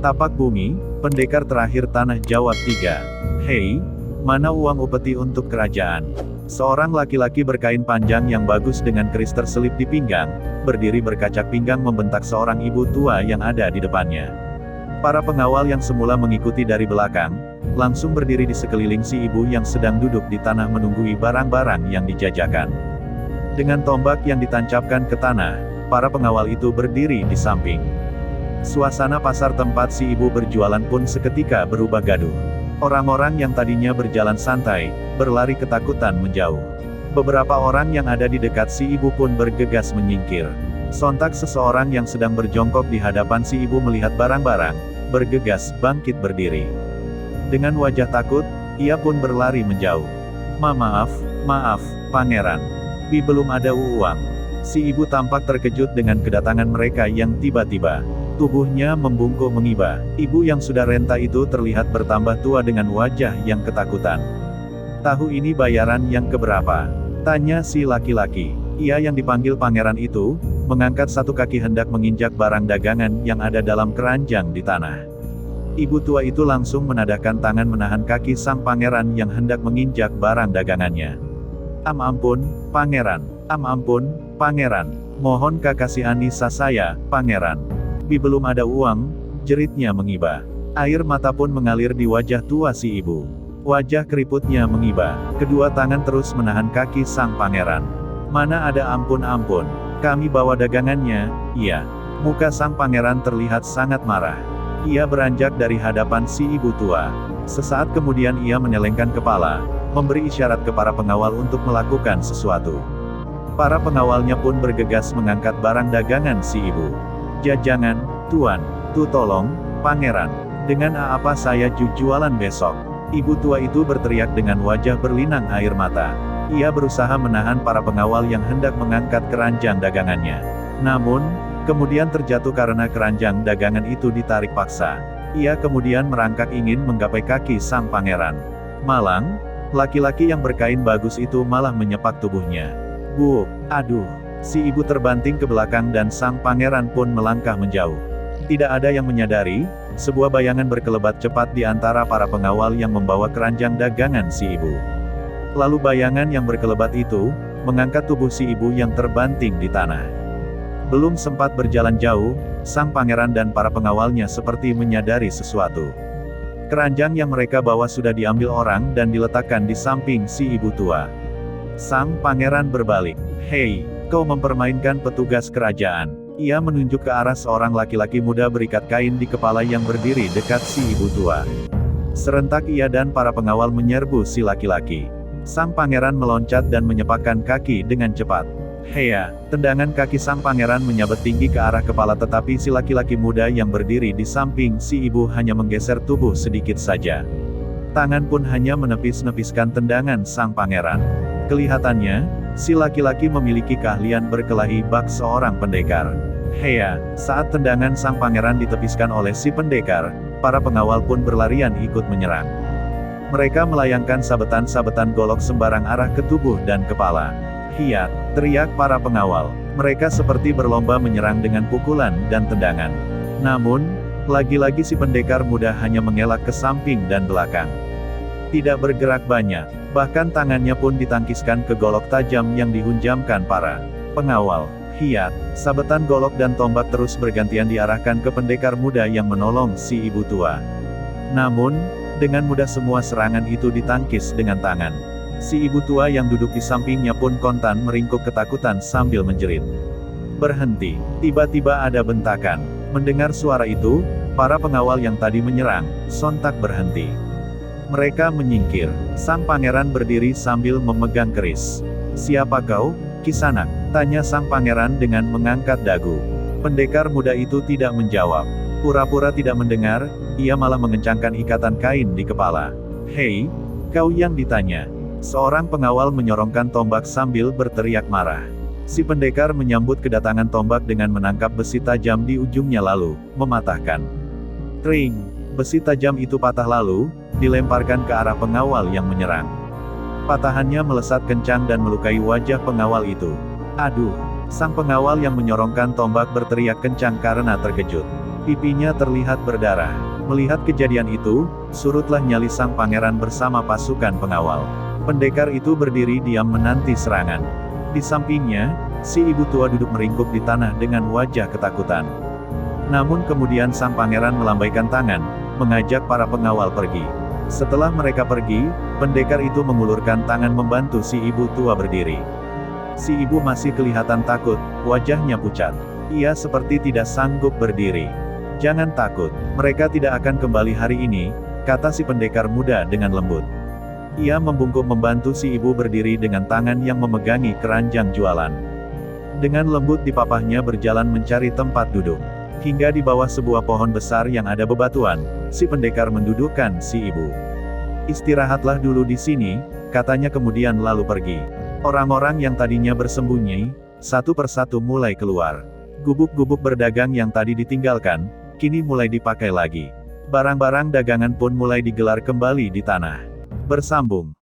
Tapak bumi, pendekar terakhir tanah Jawa 3. Hei, mana uang upeti untuk kerajaan? Seorang laki-laki berkain panjang yang bagus dengan keris terselip di pinggang, berdiri berkacak pinggang membentak seorang ibu tua yang ada di depannya. Para pengawal yang semula mengikuti dari belakang, langsung berdiri di sekeliling si ibu yang sedang duduk di tanah menunggui barang-barang yang dijajakan. Dengan tombak yang ditancapkan ke tanah, para pengawal itu berdiri di samping. Suasana pasar tempat si ibu berjualan pun seketika berubah gaduh. Orang-orang yang tadinya berjalan santai, berlari ketakutan menjauh. Beberapa orang yang ada di dekat si ibu pun bergegas menyingkir. Sontak seseorang yang sedang berjongkok di hadapan si ibu melihat barang-barang, bergegas bangkit berdiri. Dengan wajah takut, ia pun berlari menjauh. Maaf, pangeran. Belum ada uang. Si ibu tampak terkejut dengan kedatangan mereka yang tiba-tiba. Tubuhnya membungkuk mengiba. Ibu yang sudah renta itu terlihat bertambah tua dengan wajah yang ketakutan. Tahu ini bayaran yang keberapa? Tanya si laki-laki. Ia yang dipanggil pangeran itu, mengangkat satu kaki hendak menginjak barang dagangan yang ada dalam keranjang di tanah. Ibu tua itu langsung menadahkan tangan menahan kaki sang pangeran yang hendak menginjak barang dagangannya. Ampun, pangeran. Ampun, pangeran. Mohon kasihani saya, pangeran. Belum ada uang, jeritnya mengiba. Air mata pun mengalir di wajah tua si ibu. Wajah keriputnya mengiba. Kedua tangan terus menahan kaki sang pangeran. Mana ada ampun, kami bawa dagangannya, iya. Muka sang pangeran terlihat sangat marah. Ia beranjak dari hadapan si ibu tua. Sesaat kemudian ia menyelengkan kepala, memberi isyarat ke para pengawal untuk melakukan sesuatu. Para pengawalnya pun bergegas mengangkat barang dagangan si ibu. Jajangan, tuan, tolong, pangeran. Dengan apa saya jualan besok? Ibu tua itu berteriak dengan wajah berlinang air mata. Ia berusaha menahan para pengawal yang hendak mengangkat keranjang dagangannya. Namun, kemudian terjatuh karena keranjang dagangan itu ditarik paksa. Ia kemudian merangkak ingin menggapai kaki sang pangeran. Malang, laki-laki yang berkain bagus itu malah menyepak tubuhnya. Aduh. Si ibu terbanting ke belakang dan sang pangeran pun melangkah menjauh. Tidak ada yang menyadari, sebuah bayangan berkelebat cepat di antara para pengawal yang membawa keranjang dagangan si ibu. Lalu bayangan yang berkelebat itu, mengangkat tubuh si ibu yang terbanting di tanah. Belum sempat berjalan jauh, sang pangeran dan para pengawalnya seperti menyadari sesuatu. Keranjang yang mereka bawa sudah diambil orang dan diletakkan di samping si ibu tua. Sang pangeran berbalik. Hei, kau mempermainkan petugas kerajaan. Ia menunjuk ke arah seorang laki-laki muda berikat kain di kepala yang berdiri dekat si ibu tua. Serentak ia dan para pengawal menyerbu si laki-laki. Sang pangeran meloncat dan menyepakkan kaki dengan cepat. Heya, tendangan kaki sang pangeran menyabet tinggi ke arah kepala tetapi si laki-laki muda yang berdiri di samping si ibu hanya menggeser tubuh sedikit saja. Tangan pun hanya menepis-nepiskan tendangan sang pangeran. Kelihatannya, si laki-laki memiliki keahlian berkelahi bak seorang pendekar. Heya, saat tendangan sang pangeran ditepiskan oleh si pendekar, para pengawal pun berlarian ikut menyerang. Mereka melayangkan sabetan-sabetan golok sembarang arah ke tubuh dan kepala. Hiat, teriak para pengawal. Mereka seperti berlomba menyerang dengan pukulan dan tendangan. Namun, lagi-lagi si pendekar muda hanya mengelak ke samping dan belakang. Tidak bergerak banyak, bahkan tangannya pun ditangkiskan ke golok tajam yang dihunjamkan para pengawal. Hiat, sabetan golok dan tombak terus bergantian diarahkan ke pendekar muda yang menolong si ibu tua. Namun, dengan mudah semua serangan itu ditangkis dengan tangan. Si ibu tua yang duduk di sampingnya pun kontan meringkuk ketakutan sambil menjerit. Berhenti. Tiba-tiba ada bentakan. Mendengar suara itu, para pengawal yang tadi menyerang, sontak berhenti. Mereka menyingkir. Sang pangeran berdiri sambil memegang keris. Siapa kau, Kisanak? Tanya sang pangeran dengan mengangkat dagu. Pendekar muda itu tidak menjawab. Pura-pura tidak mendengar, ia malah mengencangkan ikatan kain di kepala. Hei, kau yang ditanya. Seorang pengawal menyorongkan tombak sambil berteriak marah. Si pendekar menyambut kedatangan tombak dengan menangkap besi tajam di ujungnya lalu mematahkan. Tring! Besi tajam itu patah lalu dilemparkan ke arah pengawal yang menyerang. Patahannya melesat kencang dan melukai wajah pengawal itu. Aduh! Sang pengawal yang menyorongkan tombak berteriak kencang karena terkejut. Pipinya terlihat berdarah. Melihat kejadian itu, surutlah nyali sang pangeran bersama pasukan pengawal. Pendekar itu berdiri diam menanti serangan. Di sampingnya, si ibu tua duduk meringkuk di tanah dengan wajah ketakutan. Namun kemudian sang pangeran melambaikan tangan, mengajak para pengawal pergi. Setelah mereka pergi, pendekar itu mengulurkan tangan membantu si ibu tua berdiri. Si ibu masih kelihatan takut, wajahnya pucat. Ia seperti tidak sanggup berdiri. "Jangan takut, mereka tidak akan kembali hari ini," kata si pendekar muda dengan lembut. Ia membungkuk membantu si ibu berdiri dengan tangan yang memegangi keranjang jualan. Dengan lembut dipapahnya berjalan mencari tempat duduk. Hingga di bawah sebuah pohon besar yang ada bebatuan, si pendekar mendudukkan si ibu. "Istirahatlah dulu di sini," katanya kemudian lalu pergi. Orang-orang yang tadinya bersembunyi, satu persatu mulai keluar. Gubuk-gubuk berdagang yang tadi ditinggalkan, kini mulai dipakai lagi. Barang-barang dagangan pun mulai digelar kembali di tanah. Bersambung.